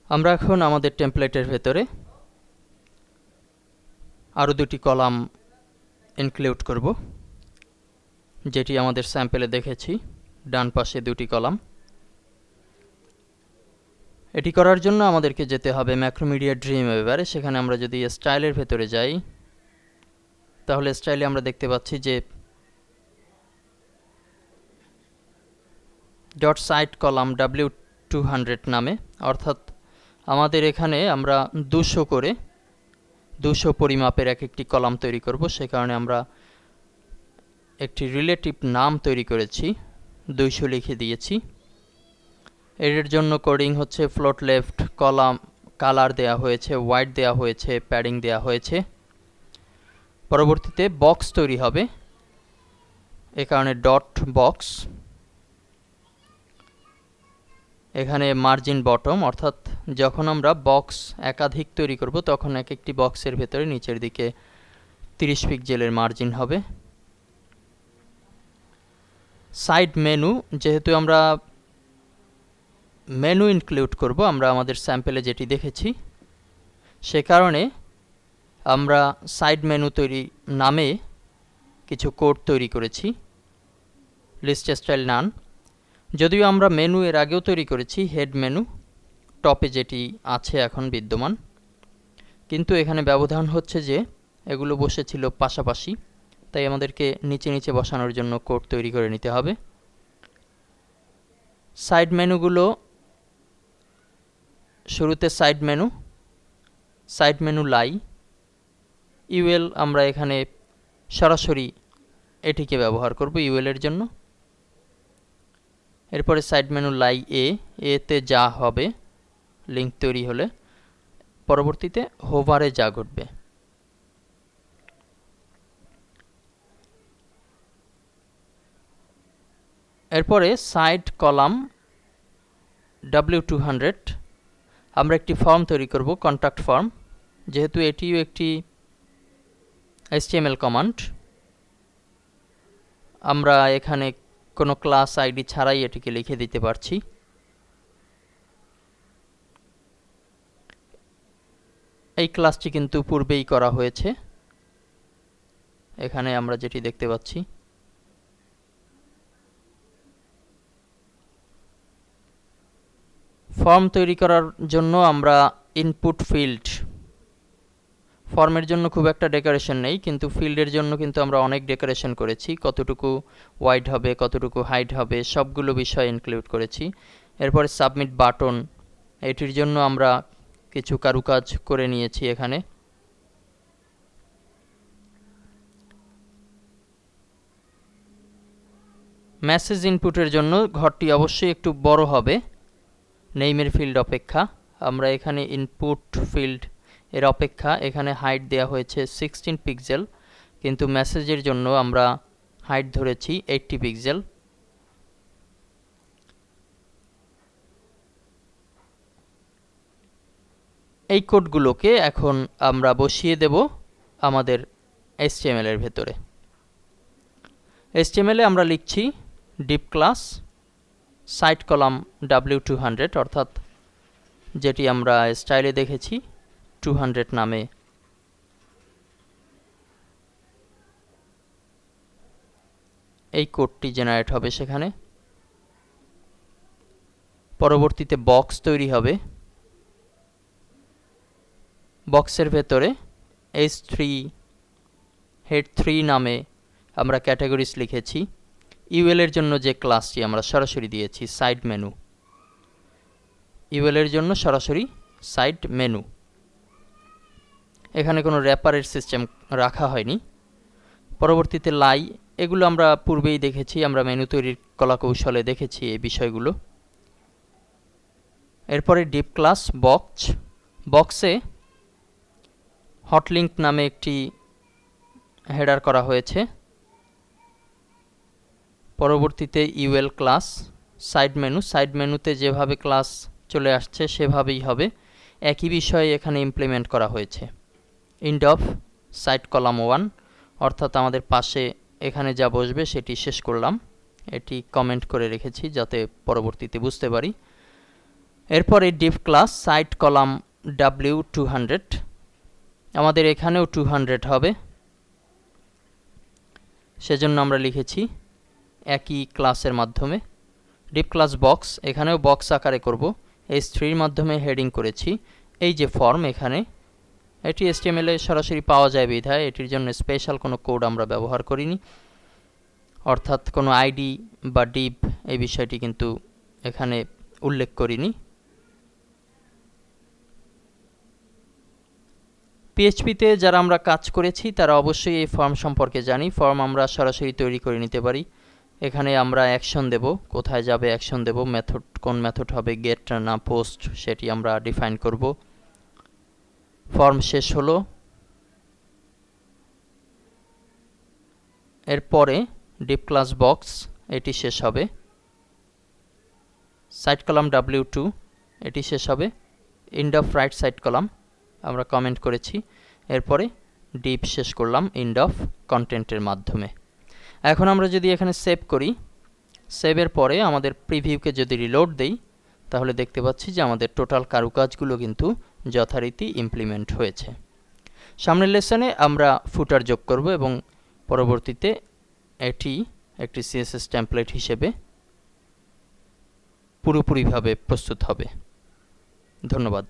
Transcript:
আমরা এখন আমাদের টেমপ্লেটের ভেতরে আরও দুটি কলাম ইনক্লুড করব, যেটি আমাদের স্যাম্পলে দেখেছি। ডান পাশে দুটি কলাম। এটি করার জন্য আমাদেরকে যেতে হবে ম্যাক্রোমিডিয়া ড্রিমওয়েভারে। সেখানে আমরা যদি স্টাইলের ভেতরে যাই, তাহলে স্টাইলে আমরা দেখতে পাচ্ছি যে ডট সাইড কলাম W200 নামে, অর্থাৎ আমাদের এখানে আমরা 200 পরিমাপের এক একটি কলাম তৈরি করব। সে কারণে আমরা একটি রিলেটিভ নাম তৈরি করেছি, 200 লিখে দিয়েছি। এর জন্য কোডিং হচ্ছে ফ্লোট লেফট, কলাম কালার দেয়া হয়েছে, হোয়াইট দেয়া হয়েছে, প্যাডিং দেয়া হয়েছে। পরবর্তীতে বক্স তৈরি হবে, এ কারণে ডট বক্স। এখানে মার্জিন বটম, অর্থাৎ যখন আমরা বক্স একাধিক তৈরি করব তখন এক একটি বক্সের ভেতরে নিচের দিকে 30 পিক্সেলের মার্জিন হবে। সাইড মেনু, যেহেতু আমরা মেনু ইনক্লুড করব আমরা আমাদের স্যাম্পলে যেটি দেখেছি, সে কারণে আমরা সাইড মেনু তৈরি নামে কিছু কোড তৈরি করেছি, লিস্ট স্টাইল নান। যদিও আমরা মেনু এর আগেও তৈরি করেছি, হেড মেনু টপে যেটি আছে এখন বিদ্যমান, কিন্তু এখানে ব্যবধান হচ্ছে যে এগুলো বসেছিল পাশাপাশি, তাই আমাদেরকে নিচে নিচে বসানোর জন্য কোড তৈরি করে নিতে হবে। সাইড মেনুগুলো শুরুতে সাইড মেনু লাই ইউএল, আমরা এখানে সরাসরি এটিকে ব্যবহার করব ইউএল এর জন্য। এরপরে সাইড মেনু লাই এতে যা হবে লিঙ্ক তৈরি হলে পরবর্তীতে হোভারে যা ঘটবে। এরপরে সাইড কলাম W200 আমরা একটি ফর্ম তৈরি করব, কন্ট্যাক্ট ফর্ম। যেহেতু এটিও একটি HTML কমান্ড, আমরা এখানে কোনো ক্লাস আইডি ছাড়াই এটিকে লিখে দিতে পারছি। এই ক্লাসটি কিন্তু পূর্বেই করা হয়েছে, এখানে আমরা যেটি দেখতে পাচ্ছি। ফর্ম তৈরি করার জন্য আমরা ইনপুট ফিল্ড, ফর্মের জন্য খুব একটা ডেকোরেশন নেই, কিন্তু ফিল্ডের জন্য কিন্তু আমরা অনেক ডেকোরেশন করেছি। কতটুকু ওয়াইড হবে, কতটুকু হাইট হবে, সবগুলো বিষয় ইনক্লুড করেছি। এরপরে সাবমিট বাটন, এটির জন্য আমরা কিছু কারুকাজ করে নিয়েছি এখানে। মেসেজ ইনপুটের জন্য ঘরটি অবশ্যই একটু বড় হবে নেইমের ফিল্ড অপেক্ষা। আমরা এখানে ইনপুট ফিল্ড এর অপেক্ষা এখানে হাইট দেওয়া হয়েছে 16 পিক্সেল, কিন্তু মেসেজের জন্য আমরা হাইট ধরেছি 80 পিক্সেল। এই কোডগুলোকে এখন আমরা বসিয়ে দেব আমাদের HTML এর ভেতরে। HTML এ আমরা লিখছি deep class side column W200, অর্থাৎ যেটি আমরা স্টাইলে দেখেছি 200 নামে এই কোডটি জেনারেট হবে সেখানে। পরবর্তীতে বক্স তৈরি হবে, বক্সের ভেতরে H3 হেড 3 নামে আমরা ক্যাটাগরিজ লিখেছি। ইউএল এর জন্য যে ক্লাসটি আমরা সরাসরি দিয়েছি সাইড মেনু, ইউএল এর জন্য সরাসরি সাইড মেনু, এখানে কোনো র্যাপারের সিস্টেম রাখা হয়নি। পরবর্তীতে লাই, এগুলো আমরা পূর্বেই দেখেছি, আমরা মেনু তৈরির কলাকৌশলে দেখেছি এই বিষয়গুলো। এরপরে ডিপ ক্লাস বক্স, বক্সে হটলিঙ্ক নামে একটি হেডার করা হয়েছে। পরবর্তীতে ইউএল ক্লাস সাইড মেনুতে যেভাবে ক্লাস চলে আসছে সেভাবেই হবে, একই বিষয়ে এখানে ইমপ্লিমেন্ট করা হয়েছে। ইন্ড অফ সাইড কলাম 1, অর্থাৎ আমাদের পাশে এখানে যা বসবে সেটি শেষ করলাম, এটি কমেন্ট করে রেখেছি যাতে পরবর্তীতে বুঝতে পারি। এরপরে div class side column w200, আমাদের এখানেও 200 হবে, সেজন্য আমরা লিখেছি একই ক্লাসের মাধ্যমে। div ক্লাস বক্স, এখানেও বক্স আকারে করব, h3 এর মাধ্যমে হেডিং করেছি। এই যে ফর্ম, এখানে এটি HTML এ সরাসরি পাওয়া যায় বিধায় এটির জন্য স্পেশাল কোনো কোড আমরা ব্যবহার করিনি, অর্থাৎ কোনো আইডি বা div এই বিষয়টি কিন্তু এখানে উল্লেখ করিনি। পিএইচপিতে যারা আমরা কাজ করেছি তারা অবশ্যই এই ফর্ম সম্পর্কে জানি। ফর্ম আমরা সরাসরি তৈরি করে নিতে পারি। এখানে আমরা অ্যাকশন দেব, কোথায় যাবে অ্যাকশন দেব, মেথড কোন মেথড হবে, গেট না পোস্ট সেটি আমরা ডিফাইন করব। ফর্ম শেষ হলো, এরপরে div ক্লাস বক্স এটি শেষ হবে, সাইড কলাম w2 এটি শেষ হবে, end of right side column আমরা কমেন্ট করেছি, এরপরে div শেষ করলাম এন্ড অফ কন্টেন্টের মাধ্যমে। এখন আমরা যদি এখানে সেভ করি, সেভের পরে আমাদের প্রিভিউকে যদি রিলোড দেই, তাহলে দেখতে পাচ্ছি যে আমাদের টোটাল কারুকাজগুলো কিন্তু যথারীতি ইমপ্লিমেন্ট হয়েছে। সামনের লেসনে আমরা ফুটার যোগ করব এবং পরবর্তীতে এটি একটি CSS টেমপ্লেট হিসেবে পুরোপুরিভাবে প্রস্তুত হবে। ধন্যবাদ।